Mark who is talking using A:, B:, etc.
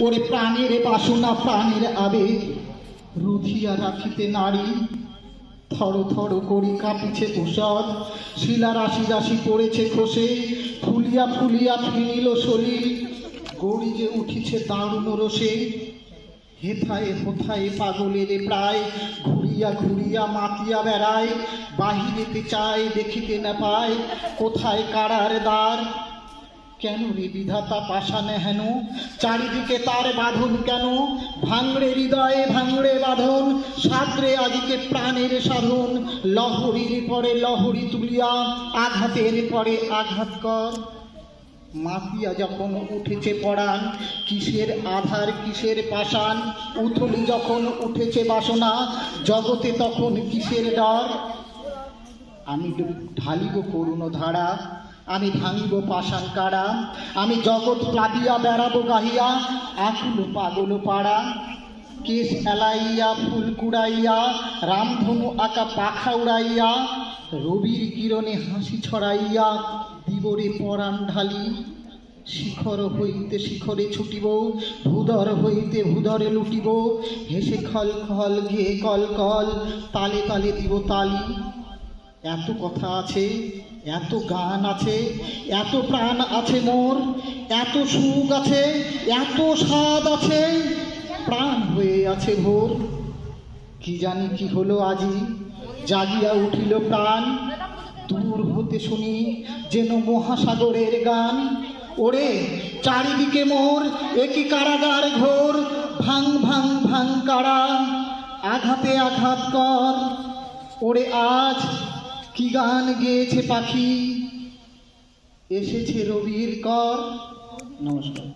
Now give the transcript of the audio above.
A: ওরে প্রাণের বাসনা প্রাণের আবেগ রুধিয়া রাখিতে নারী, থর থর করি কাঁপিছে ঊষর, শিলা রাশি রাশি পড়েছে খসে, ফুলিয়া ফুলিয়া ফিনিল শরীর, গড়িয়ে উঠিছে দারুণ রসে। হেথায় হোথায় পাগলের প্রায়, ঘুরিয়া ঘুরিয়া মাতিয়া বেড়ায়, বাহিরেতে চায় দেখিতে না পায়, কোথায় কারার দ্বার। কেন রে বিধাতা পাষাণে হেন, চারিদিকে তার বাঁধন কেন? ভাঙড়ে হৃদয়ে ভাঙড়ে বাঁধন, সাদরে আদিকে প্রাণের সাধন। লহরীর পরে লহরী তুলিয়া, আঘাতের পরে আঘাত কর। মাতিয়া যখন উঠেছে পরাণ, কিসের আধার কিসের পাষাণ। উথলি যখন উঠেছে বাসনা, জগতে তখন কিসের ডর। আমি ঢালিব করুণ ধারা, আমি ভাঙিব পাষাণ কারা। আমি জগৎ প্লাবিয়া বেড়াবো গাহিয়া, আকুল পাগল পাড়া। কেশ এলাইয়া ফুল কুড়াইয়া, রামধনু আঁকা পাখা উড়াইয়া, রবির কিরণে হাসি ছড়াইয়া, দিবরে পরাণ ঢালি। শিখর হইতে শিখরে ছুটিব, ভূধর হইতে ভূধরে লুটিব। হেসে খল খল ঘে কল কল, তালে তালে দিব তালি। এত কথা আছে, এত গান আছে, এত প্রাণ আছে মোর, এত সুখ আছে, এত স্বাদ আছে, প্রাণ হয়ে আছে ভোর। কি জানি কি হলো আজি, জাগিয়া উঠিল প্রাণ। দূর হতে শুনি যেন মহাসাগরের গান। ওরে চারিদিকে মোর একই কারাগার ঘোর, ভাং ভাং ভাং কারা, আঘাতে আঘাত কর। ওরে আজ কি গান গেয়েছে পাখি, এসেছে রবির কর। নমস্কার।